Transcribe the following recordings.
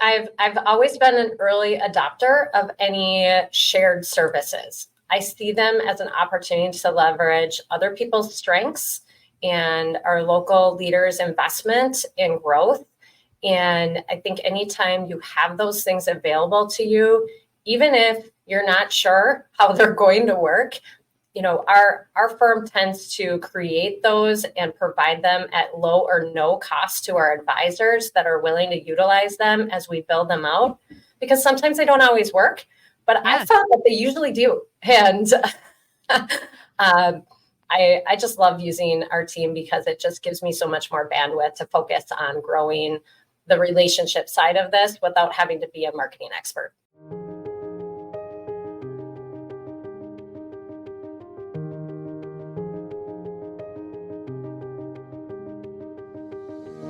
I've always been an early adopter of any shared services. I see them as an opportunity to leverage other people's strengths and our local leaders' investment in growth. And I think anytime you have those things available to you, even if you're not sure how they're going to work, our firm tends to create those and provide them at low or no cost to our advisors that are willing to utilize them as we build them out, because sometimes they don't always work, but I found that they usually do. And I just love using our team because it just gives me so much more bandwidth to focus on growing the relationship side of this without having to be a marketing expert.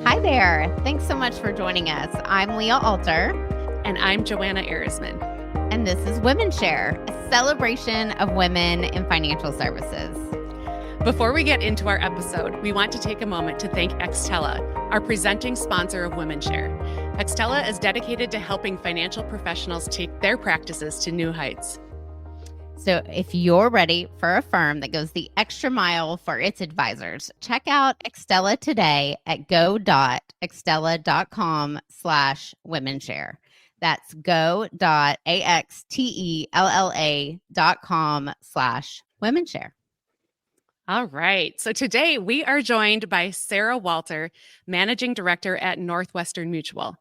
Hi there. Thanks so much for joining us. I'm Leah Alter. And I'm Joanna Erisman. And this is WomenShare, a celebration of women in financial services. Before we get into our episode, we want to take a moment to thank Extella, our presenting sponsor of WomenShare. Extella is dedicated to helping financial professionals take their practices to new heights. So if you're ready for a firm that goes the extra mile for its advisors, check out Extella today at go.extella.com/WomenShare. That's go.axtella.com/WomenShare. All right. So today we are joined by Sarah Walter, Managing Director at Northwestern Mutual.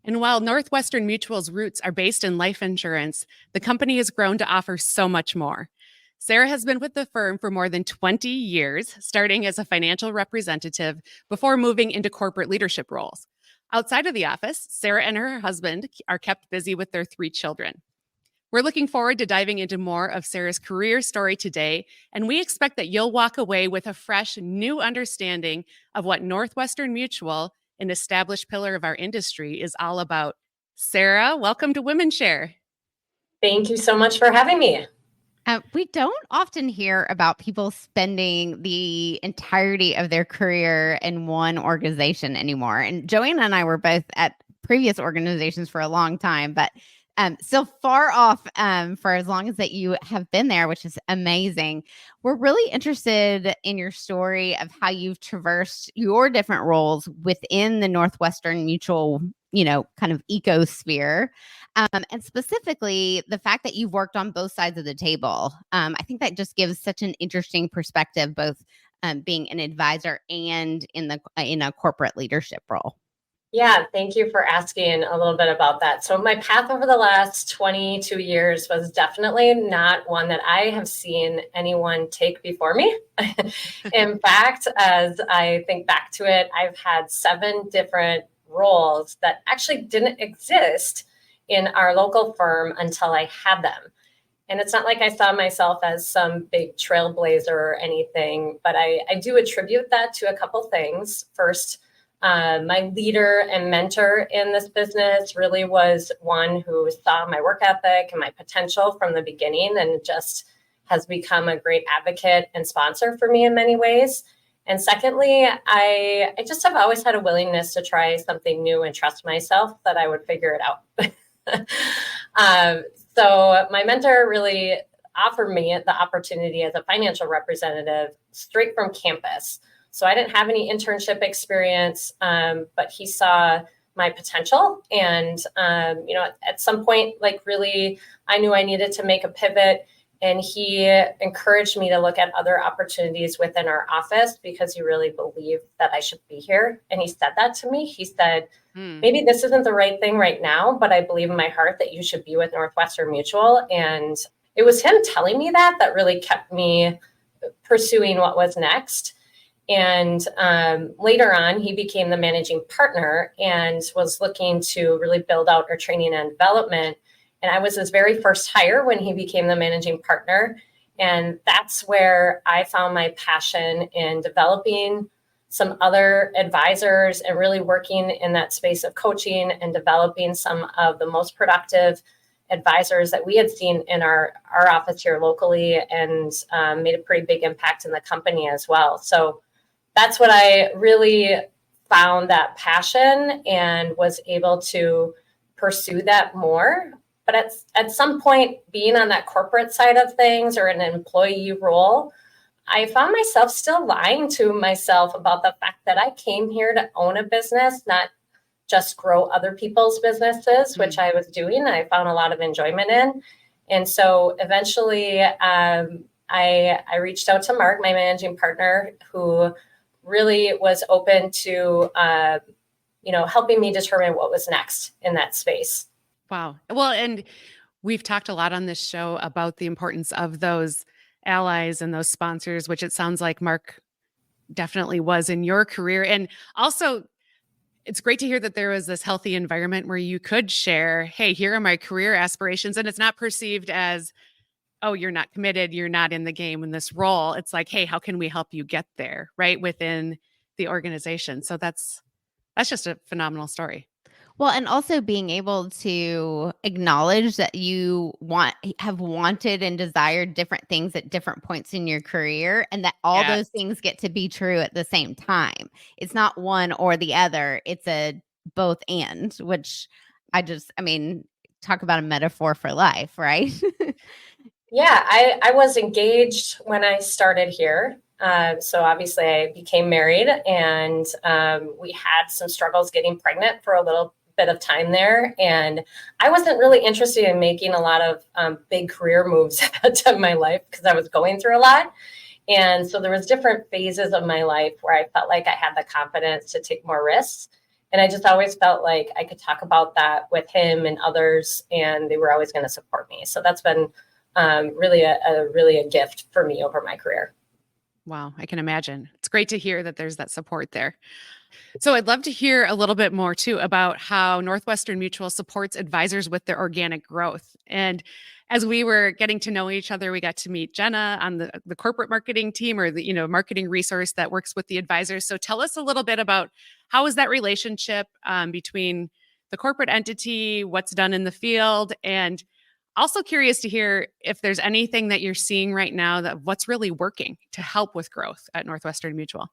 And while Northwestern Mutual's roots are based in life insurance, the company has grown to offer so much more. Sarah has been with the firm for more than 20 years, starting as a financial representative before moving into corporate leadership roles. Outside of the office, Sarah and her husband are kept busy with their 3 children. We're looking forward to diving into more of Sarah's career story today, and we expect that you'll walk away with a fresh, new understanding of what Northwestern Mutual, an established pillar of our industry, is all about. Sarah, welcome to WomenShare. Thank you so much for having me. We don't often hear about people spending the entirety of their career in one organization anymore. And Joanna and I were both at previous organizations for a long time, but still far off for as long as that you have been there, which is amazing. We're really interested in your story of how you've traversed your different roles within the Northwestern Mutual, kind of ecosphere. And specifically the fact that you've worked on both sides of the table. I think that just gives such an interesting perspective, both being an advisor and in a corporate leadership role. Yeah, thank you for asking a little bit about that. So my path over the last 22 years was definitely not one that I have seen anyone take before me. In fact, as I think back to it, I've had 7 different roles that actually didn't exist in our local firm until I had them. And it's not like I saw myself as some big trailblazer or anything, but I do attribute that to a couple things. First, my leader and mentor in this business really was one who saw my work ethic and my potential from the beginning and just has become a great advocate and sponsor for me in many ways. And secondly, I just have always had a willingness to try something new and trust myself that I would figure it out. So my mentor really offered me the opportunity as a financial representative straight from campus. So I didn't have any internship experience, but he saw my potential. And, at some point, really, I knew I needed to make a pivot. And he encouraged me to look at other opportunities within our office because he really believed that I should be here. And he said that to me. He said, maybe this isn't the right thing right now, but I believe in my heart that you should be with Northwestern Mutual. And it was him telling me that really kept me pursuing what was next. And later on, he became the managing partner and was looking to really build out our training and development. And I was his very first hire when he became the managing partner. And that's where I found my passion in developing some other advisors and really working in that space of coaching and developing some of the most productive advisors that we had seen in our office here locally, and made a pretty big impact in the company as well. So that's what I really found that passion and was able to pursue that more. But at some point, being on that corporate side of things or an employee role, I found myself still lying to myself about the fact that I came here to own a business, not just grow other people's businesses, which I was doing. I found a lot of enjoyment in. And so eventually I reached out to Mark, my managing partner, who really was open to, helping me determine what was next in that space. Wow. Well, and we've talked a lot on this show about the importance of those allies and those sponsors, which it sounds like Mark definitely was in your career. And also, it's great to hear that there was this healthy environment where you could share, hey, here are my career aspirations. And it's not perceived as, oh, you're not committed, you're not in the game in this role. It's like, hey, how can we help you get there, right, within the organization? So that's just a phenomenal story. Well, and also being able to acknowledge that you have wanted and desired different things at different points in your career, and that all those things get to be true at the same time. It's not one or the other. It's a both and, which talk about a metaphor for life, right? Yeah, I was engaged when I started here. So obviously I became married, and we had some struggles getting pregnant for a little bit of time there. And I wasn't really interested in making a lot of big career moves at that time in my life because I was going through a lot. And so there was different phases of my life where I felt like I had the confidence to take more risks. And I just always felt like I could talk about that with him and others, and they were always going to support me. So that's been really a gift for me over my career. Wow, I can imagine. It's great to hear that there's that support there. So I'd love to hear a little bit more too about how Northwestern Mutual supports advisors with their organic growth. And as we were getting to know each other, we got to meet Jenna on the corporate marketing team, or the marketing resource that works with the advisors. So tell us a little bit about how is that relationship between the corporate entity, what's done in the field, and also curious to hear if there's anything that you're seeing right now that what's really working to help with growth at Northwestern Mutual.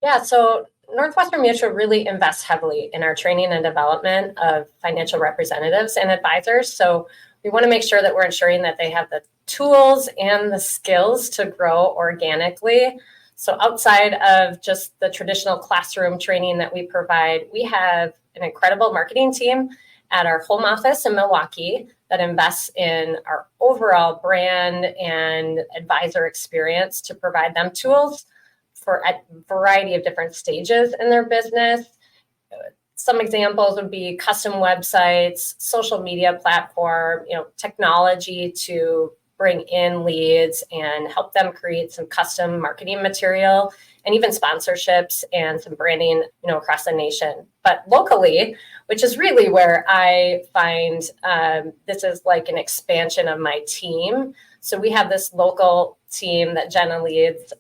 Yeah, so Northwestern Mutual really invests heavily in our training and development of financial representatives and advisors. So we want to make sure that we're ensuring that they have the tools and the skills to grow organically. So outside of just the traditional classroom training that we provide, we have an incredible marketing team at our home office in Milwaukee that invests in our overall brand and advisor experience to provide them tools for a variety of different stages in their business. Some examples would be custom websites, social media platform, technology to bring in leads and help them create some custom marketing material, and even sponsorships and some branding, across the nation. But locally, which is really where I find this is like an expansion of my team. So we have this local team that Jenna leads,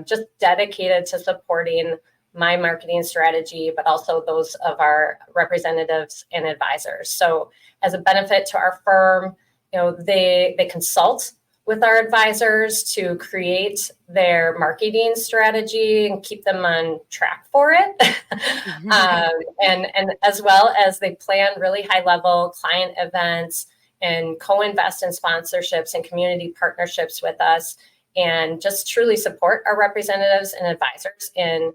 just dedicated to supporting my marketing strategy, but also those of our representatives and advisors. So as a benefit to our firm, they consult with our advisors to create their marketing strategy and keep them on track for it. And as well as they plan really high level client events and co-invest in sponsorships and community partnerships with us, and just truly support our representatives and advisors in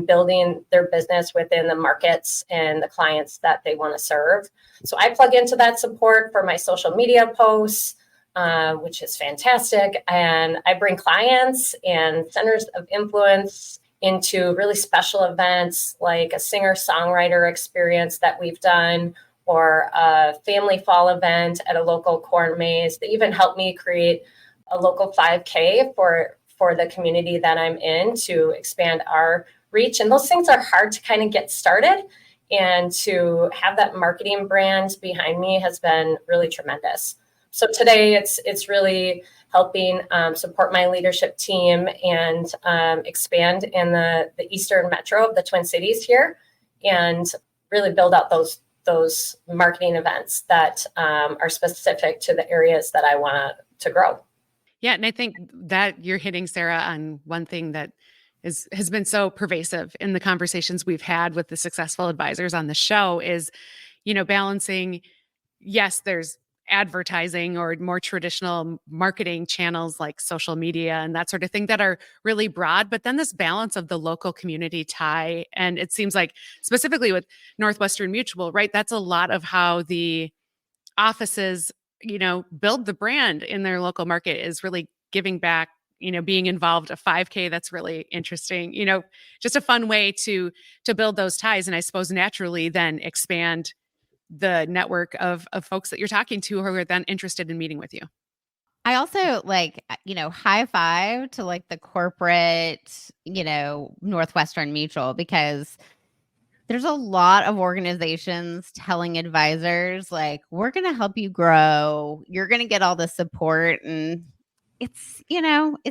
building their business within the markets and the clients that they want to serve. So I plug into that support for my social media posts, which is fantastic. And I bring clients and centers of influence into really special events like a singer-songwriter experience that we've done, or a family fall event at a local corn maze. They even helped me create a local 5K for the community that I'm in to expand our reach. And those things are hard to kind of get started. And to have that marketing brand behind me has been really tremendous. So today it's really helping support my leadership team and expand in the Eastern Metro of the Twin Cities here, and really build out those marketing events that are specific to the areas that I want to grow. Yeah, and I think that you're hitting, Sarah, on one thing that has been so pervasive in the conversations we've had with the successful advisors on the show is, balancing, yes, there's advertising or more traditional marketing channels like social media and that sort of thing that are really broad, but then this balance of the local community tie. And it seems like specifically with Northwestern Mutual, right? That's a lot of how the offices, build the brand in their local market, is really giving back, being involved. A 5K, that's really interesting, just a fun way to build those ties. And I suppose naturally then expand the network of folks that you're talking to who are then interested in meeting with you. I also high five to like the corporate, Northwestern Mutual, because there's a lot of organizations telling advisors like, we're going to help you grow. You're going to get all the support. And it's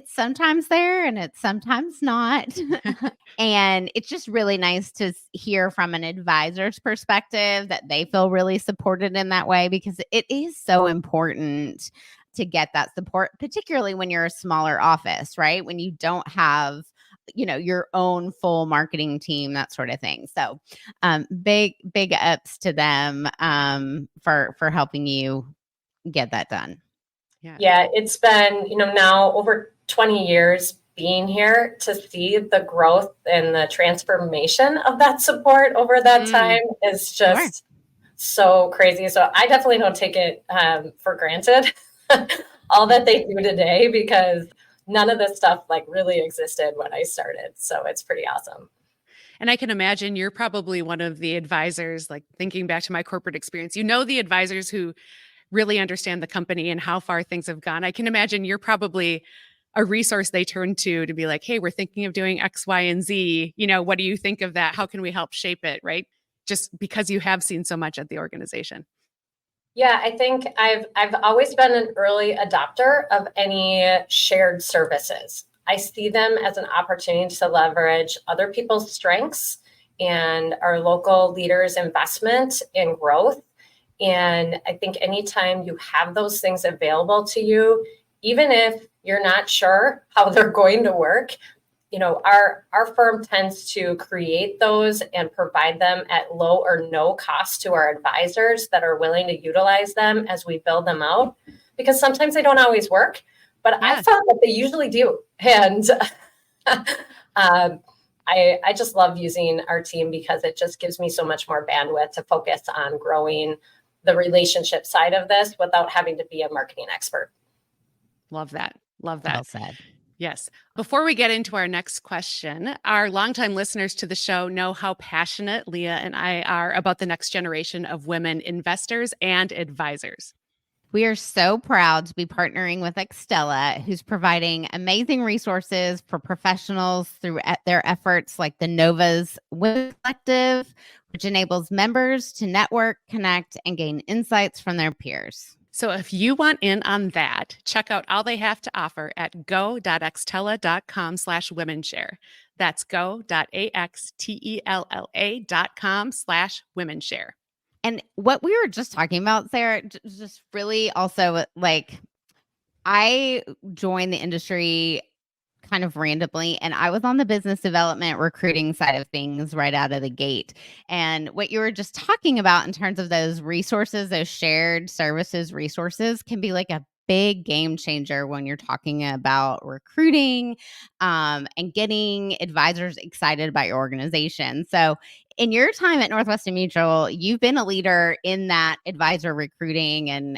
sometimes there and it's sometimes not. And it's just really nice to hear from an advisor's perspective that they feel really supported in that way, because it is so important to get that support, particularly when you're a smaller office, right? When you don't have, your own full marketing team, that sort of thing. So big ups to them for helping you get that done. Yeah, it's been, now over 20 years being here, to see the growth and the transformation of that support over that time is just so crazy. So I definitely don't take it for granted, all that they do today, because none of this stuff like really existed when I started. So it's pretty awesome. And I can imagine you're probably one of the advisors, like thinking back to my corporate experience, the advisors who really understand the company and how far things have gone. I can imagine you're probably a resource they turn to be like, hey, we're thinking of doing X, Y, and Z. What do you think of that? How can we help shape it? Right? Just because you have seen so much at the organization. Yeah, I think I've always been an early adopter of any shared services. I see them as an opportunity to leverage other people's strengths and our local leaders' investment in growth. And I think anytime you have those things available to you, even if you're not sure how they're going to work, our firm tends to create those and provide them at low or no cost to our advisors that are willing to utilize them as we build them out, because sometimes they don't always work, but I found that they usually do. And I just love using our team because it just gives me so much more bandwidth to focus on growing the relationship side of this without having to be a marketing expert. Love that. Love Well that. said. Yes. Before we get into our next question, our longtime listeners to the show know how passionate Leah and I are about the next generation of women investors and advisors. We are so proud to be partnering with Extella, who's providing amazing resources for professionals through their efforts like the Nova's Women Collective, which enables members to network, connect, and gain insights from their peers. So if you want in on that, check out all they have to offer at go.extella.com/womenshare. That's go.axtella.com/womenshare. And what we were just talking about, Sarah, just really also like, I joined the industry kind of randomly, and I was on the business development recruiting side of things right out of the gate. And what you were just talking about in terms of those resources, those shared services resources, can be like a big game changer when you're talking about recruiting and getting advisors excited about your organization. So in your time at Northwestern Mutual, you've been a leader in that advisor recruiting and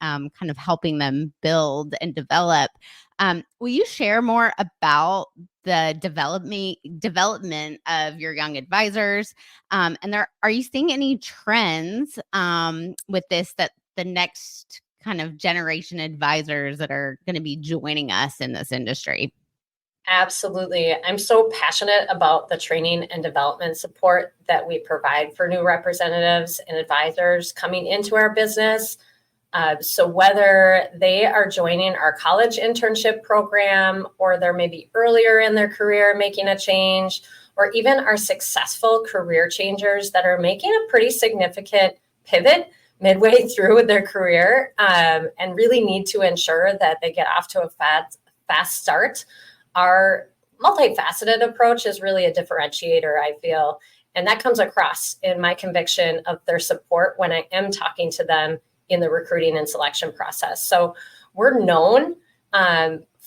kind of helping them build and develop. Will you share more about the development of your young advisors? And are you seeing any trends with this, that the next kind of generation advisors that are going to be joining us in this industry? Absolutely. I'm so passionate about the training and development support that we provide for new representatives and advisors coming into our business. So whether they are joining our college internship program, or they're maybe earlier in their career making a change, or even our successful career changers that are making a pretty significant pivot midway through their career and really need to ensure that they get off to a fast start, our multifaceted approach is really a differentiator, I feel. And that comes across in my conviction of their support when I am talking to them in the recruiting and selection process. So we're known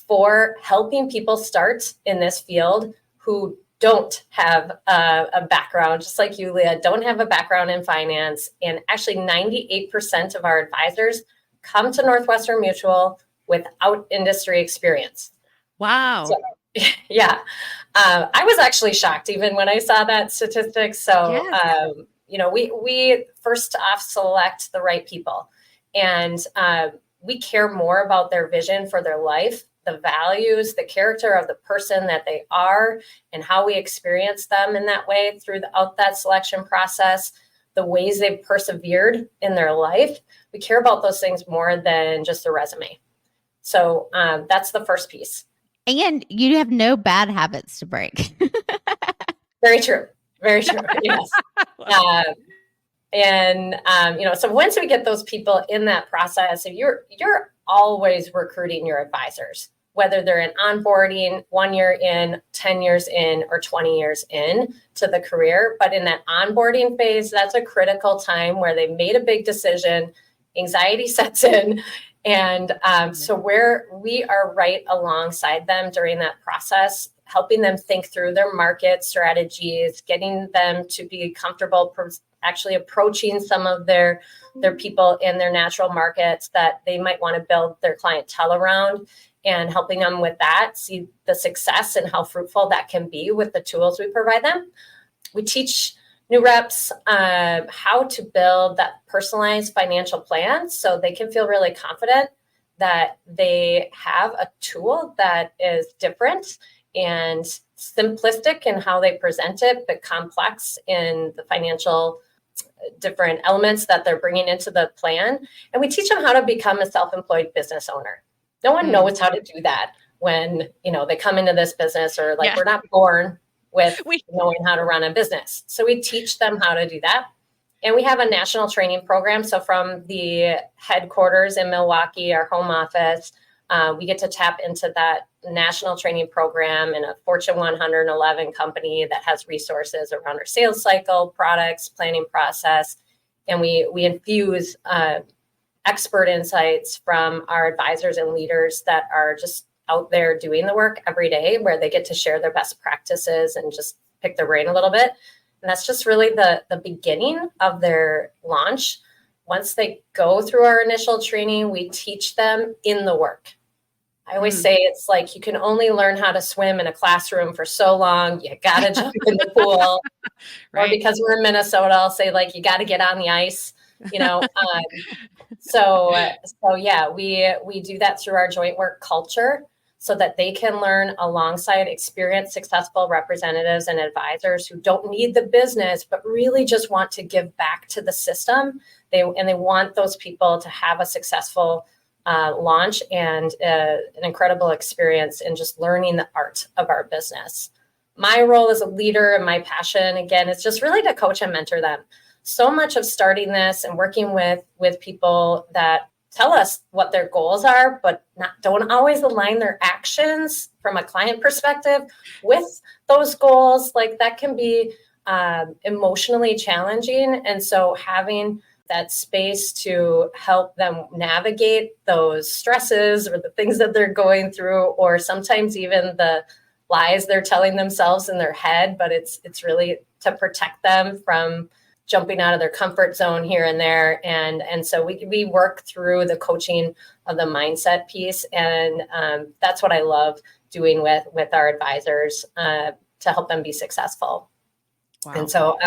for helping people start in this field who don't have a background, just like you, Leah, don't have a background in finance. And actually 98% of our advisors come to Northwestern Mutual without industry experience. Wow. So, yeah. I was actually shocked even when I saw that statistic. So, Yes. we first off select the right people, and we care more about their vision for their life, the values, the character of the person that they are, and how we experience them in that way throughout that selection process, the ways they've persevered in their life. We care about those things more than just a resume. So that's the first piece. And you have no bad habits to break. Very true. Very true. Yes. So once we get those people in that process, you're always recruiting your advisors, whether they're in onboarding 1 year in, 10 years in, or 20 years in to the career. But in that onboarding phase, that's a critical time where they made a big decision, anxiety sets in. And so we are right alongside them during that process, helping them think through their market strategies, getting them to be comfortable actually approaching some of their people in their natural markets that they might want to build their clientele around, and helping them with that, see the success and how fruitful that can be with the tools we provide them. We teach new reps how to build that personalized financial plan so they can feel really confident that they have a tool that is different and simplistic in how they present it, but complex in the financial different elements that they're bringing into the plan. And we teach them how to become a self-employed business owner. No one knows how to do that when, they come into this business, or we're not born with knowing how to run a business. So we teach them how to do that. And we have a national training program. So from the headquarters in Milwaukee, our home office, we get to tap into that national training program in a Fortune 111 company that has resources around our sales cycle, products, planning process. And we infuse expert insights from our advisors and leaders that are just out there doing the work every day, where they get to share their best practices and just pick their brain a little bit. And that's just really the beginning of their launch. Once they go through our initial training, we teach them in the work. I always say it's like you can only learn how to swim in a classroom for so long. You got to jump in the pool. Right. Or because we're in Minnesota, I'll say you got to get on the ice, So we do that through our joint work culture so that they can learn alongside experienced, successful representatives and advisors who don't need the business, but really just want to give back to the system. They want those people to have a successful launch and an incredible experience in just learning the art of our business. My role as a leader and my passion, again, is just really to coach and mentor them. So much of starting this and working with people that tell us what their goals are, but don't always align their actions from a client perspective with those goals, that can be emotionally challenging. And so having that space to help them navigate those stresses or the things that they're going through, or sometimes even the lies they're telling themselves in their head, but it's really to protect them from jumping out of their comfort zone here and there. And so we work through the coaching of the mindset piece. And that's what I love doing with our advisors to help them be successful. Wow. And so,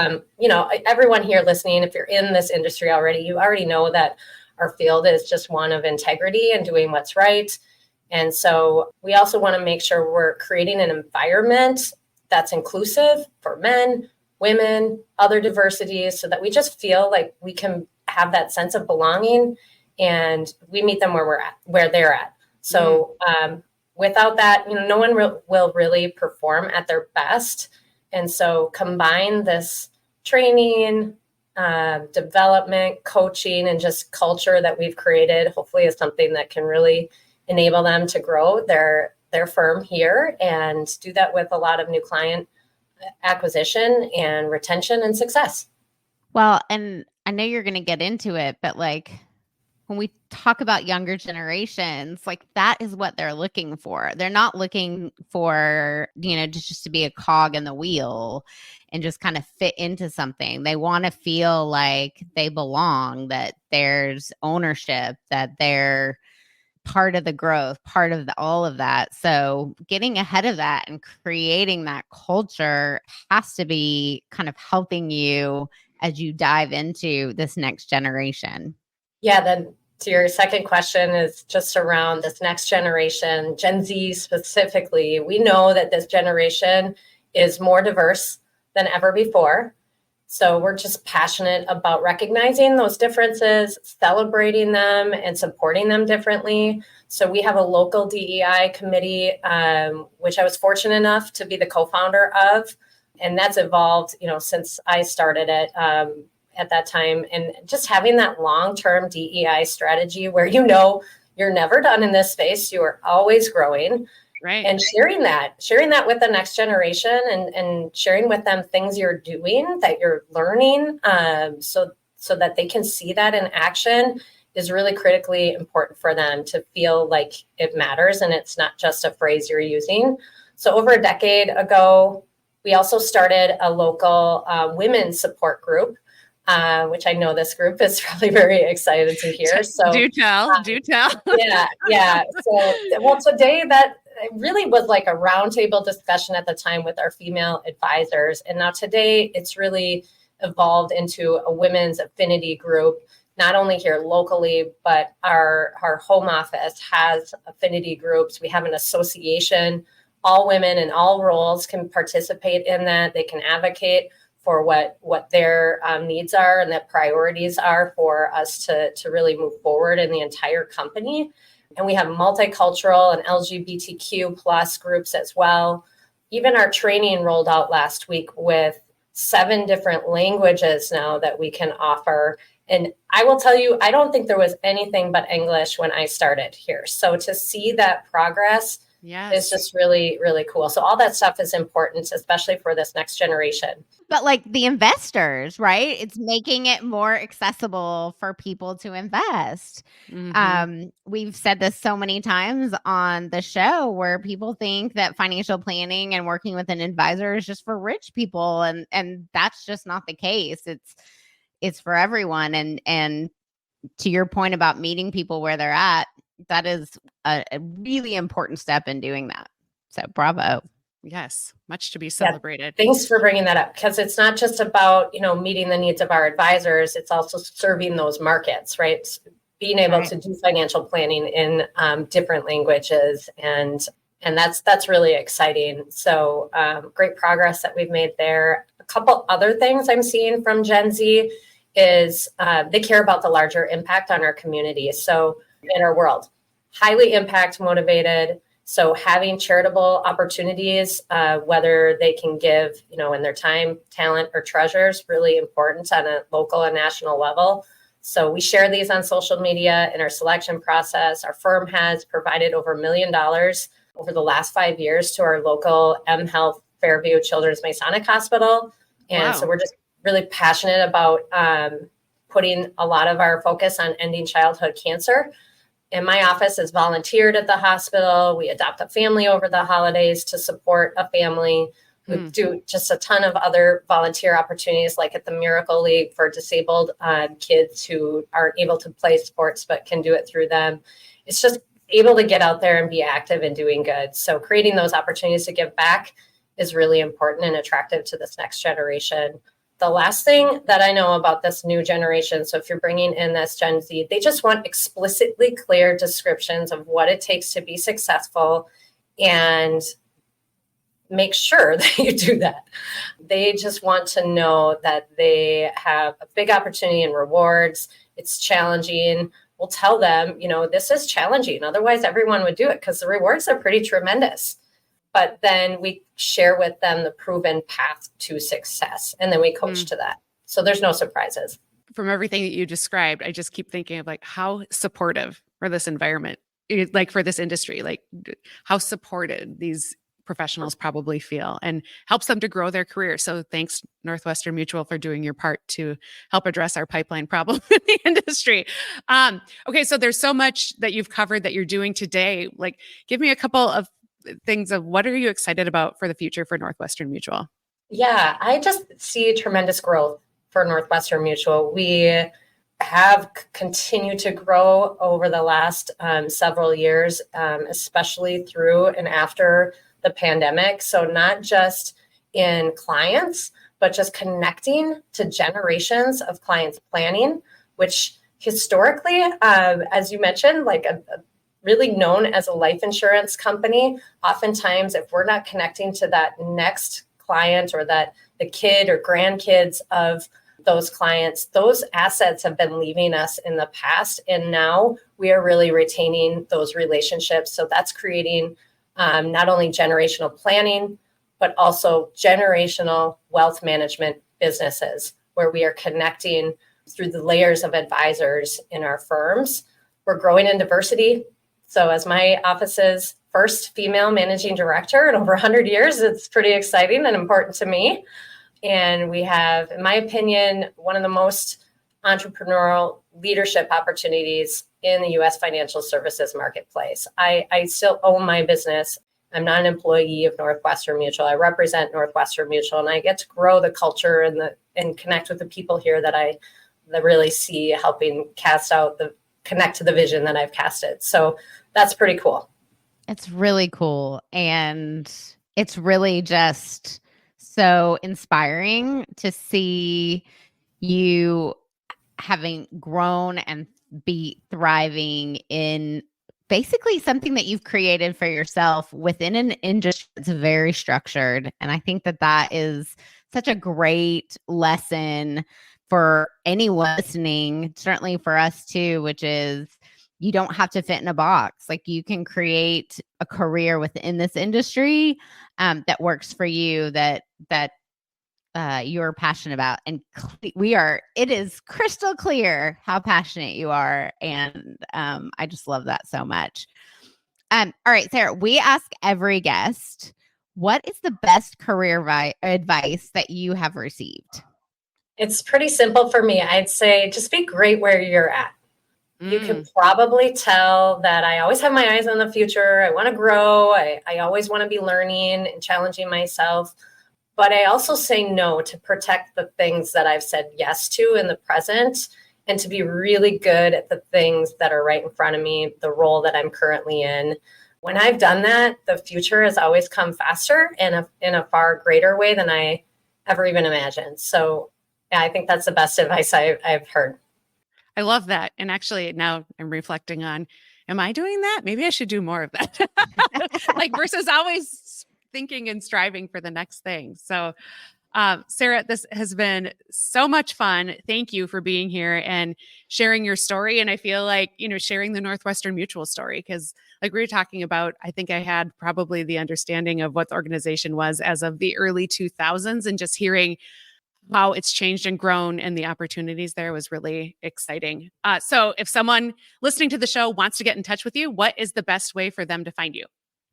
everyone here listening, if you're in this industry already, you already know that our field is just one of integrity and doing what's right. And so we also want to make sure we're creating an environment that's inclusive for men, women, other diversities, so that we just feel like we can have that sense of belonging, and we meet them where they're at. So without that, no one will really perform at their best. And so combine this training, development, coaching, and just culture that we've created, hopefully is something that can really enable them to grow their firm here, and do that with a lot of new client acquisition and retention and success. Well, and I know you're going to get into it, but like when we talk about younger generations, like that is what they're looking for. They're not looking for, just to be a cog in the wheel and just kind of fit into something. They want to feel like they belong, that there's ownership, that they're part of the growth, part of all of that. So getting ahead of that and creating that culture has to be kind of helping you as you dive into this next generation. Yeah, then to your second question is just around this next generation, Gen Z specifically. We know that this generation is more diverse than ever before. So we're just passionate about recognizing those differences, celebrating them, and supporting them differently. So we have a local DEI committee, which I was fortunate enough to be the co-founder of. And that's evolved, since I started it at that time. And just having that long-term DEI strategy where you're never done in this space, you are always growing. Right. And sharing that with the next generation and sharing with them things you're doing, that you're learning, so that they can see that in action is really critically important for them to feel like it matters and it's not just a phrase you're using. So over a decade ago, we also started a local women's support group, which I know this group is probably very excited to hear. So do tell. Yeah. So, today that really was like a roundtable discussion at the time with our female advisors. And now today it's really evolved into a women's affinity group, not only here locally, but our home office has affinity groups. We have an association. All women in all roles can participate in that. They can advocate for what their needs are and the priorities are for us to really move forward in the entire company. And we have multicultural and LGBTQ plus groups as well. Even our training rolled out last week with 7 different languages now that we can offer. And I will tell you, I don't think there was anything but English when I started here. So to see that progress is just really, really cool. So all that stuff is important, especially for this next generation. But like the investors, right? It's making it more accessible for people to invest. Mm-hmm. We've said this so many times on the show where people think that financial planning and working with an advisor is just for rich people. And that's just not the case. It's for everyone. And to your point about meeting people where they're at, that is a really important step in doing that. So bravo. Yes, much to be celebrated. Yeah, thanks for bringing that up, because it's not just about, meeting the needs of our advisors. It's also serving those markets, right? Being able to do financial planning in different languages. And that's really exciting. So great progress that we've made there. A couple other things I'm seeing from Gen Z is they care about the larger impact on our community. So in our world, highly impact motivated. So having charitable opportunities, whether they can give, in their time, talent, or treasures, really important on a local and national level. So we share these on social media in our selection process. Our firm has provided over $1 million over the last 5 years to our local M Health Fairview Children's Masonic Hospital. And so we're just really passionate about putting a lot of our focus on ending childhood cancer. And my office has volunteered at the hospital. We adopt a family over the holidays to support a family. We do just a ton of other volunteer opportunities, like at the Miracle League for disabled kids who aren't able to play sports but can do it through them. It's just able to get out there and be active and doing good. So creating those opportunities to give back is really important and attractive to this next generation. The last thing that I know about this new generation, so if you're bringing in this Gen Z, they just want explicitly clear descriptions of what it takes to be successful and make sure that you do that. They just want to know that they have a big opportunity and rewards. It's challenging. We'll tell them, this is challenging. Otherwise, everyone would do it because the rewards are pretty tremendous. But then we share with them the proven path to success, and then we coach to that. So there's no surprises. From everything that you described, I just keep thinking of like how supportive for this environment, like for this industry, like how supported these professionals probably feel and helps them to grow their career. So thanks, Northwestern Mutual, for doing your part to help address our pipeline problem in the industry. Okay, so there's so much that you've covered that you're doing today. Like, give me a couple of things of what are you excited about for the future for Northwestern Mutual? Yeah, I just see tremendous growth for Northwestern Mutual. We have continued to grow over the last several years, especially through and after the pandemic. So not just in clients, but just connecting to generations of clients planning, which historically, as you mentioned, like a really known as a life insurance company. Oftentimes, if we're not connecting to that next client or that the kid or grandkids of those clients, those assets have been leaving us in the past. And now we are really retaining those relationships. So that's creating not only generational planning, but also generational wealth management businesses where we are connecting through the layers of advisors in our firms. We're growing in diversity. So as my office's first female managing director in over 100 years, it's pretty exciting and important to me. And we have, in my opinion, one of the most entrepreneurial leadership opportunities in the U.S. financial services marketplace. I still own my business. I'm not an employee of Northwestern Mutual. I represent Northwestern Mutual, and I get to grow the culture and connect with the people here that really see helping connect to the vision that I've casted. So that's pretty cool. It's really cool. And it's really just so inspiring to see you having grown and be thriving in basically something that you've created for yourself within an industry that's very structured. And I think that is such a great lesson for anyone listening, certainly for us too, which is you don't have to fit in a box. Like, you can create a career within this industry that works for you, that you're passionate about. And it is crystal clear how passionate you are. And I just love that so much. All right, Sarah, we ask every guest, what is the best career advice that you have received? It's pretty simple for me. I'd say just be great where you're at. You can probably tell that I always have my eyes on the future. I want to grow. I always want to be learning and challenging myself. But I also say no to protect the things that I've said yes to in the present, and to be really good at the things that are right in front of me, the role that I'm currently in. When I've done that, the future has always come faster and in a far greater way than I ever even imagined. So yeah, I think that's the best advice I've heard. I love that. And actually now I'm reflecting on, am I doing that? Maybe I should do more of that. Like, versus always thinking and striving for the next thing. So Sarah, this has been so much fun. Thank you for being here and sharing your story. And I feel like, sharing the Northwestern Mutual story, because like we were talking about, I think I had probably the understanding of what the organization was as of the early 2000s, and just hearing how it's changed and grown and the opportunities there was really exciting. So if someone listening to the show wants to get in touch with you, what is the best way for them to find you?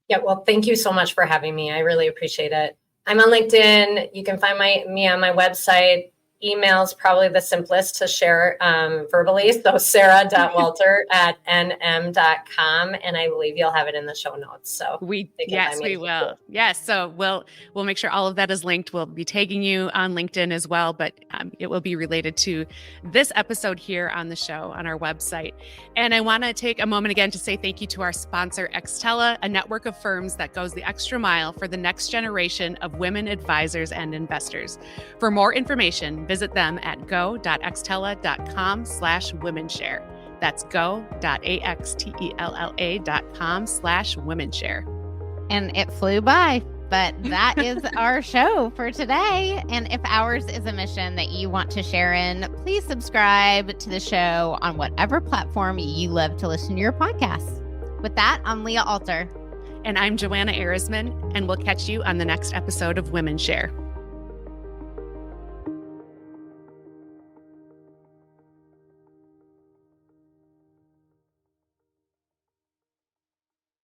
Yeah, well, thank you so much for having me. I really appreciate it. I'm on LinkedIn. You can find me on my website. Email's probably the simplest to share verbally. So sarah.walter@nm.com. And I believe you'll have it in the show notes. So we will. Yes. So we'll make sure all of that is linked. We'll be tagging you on LinkedIn as well, but it will be related to this episode here on the show on our website. And I want to take a moment again to say thank you to our sponsor, Extella, a network of firms that goes the extra mile for the next generation of women advisors and investors. For more information, visit them at go.extella.com/WomenShare. That's go.axtella.com/WomenShare. And it flew by, but that is our show for today. And if ours is a mission that you want to share in, please subscribe to the show on whatever platform you love to listen to your podcasts. With that, I'm Leah Alter. And I'm Joanna Arisman, and we'll catch you on the next episode of WomenShare.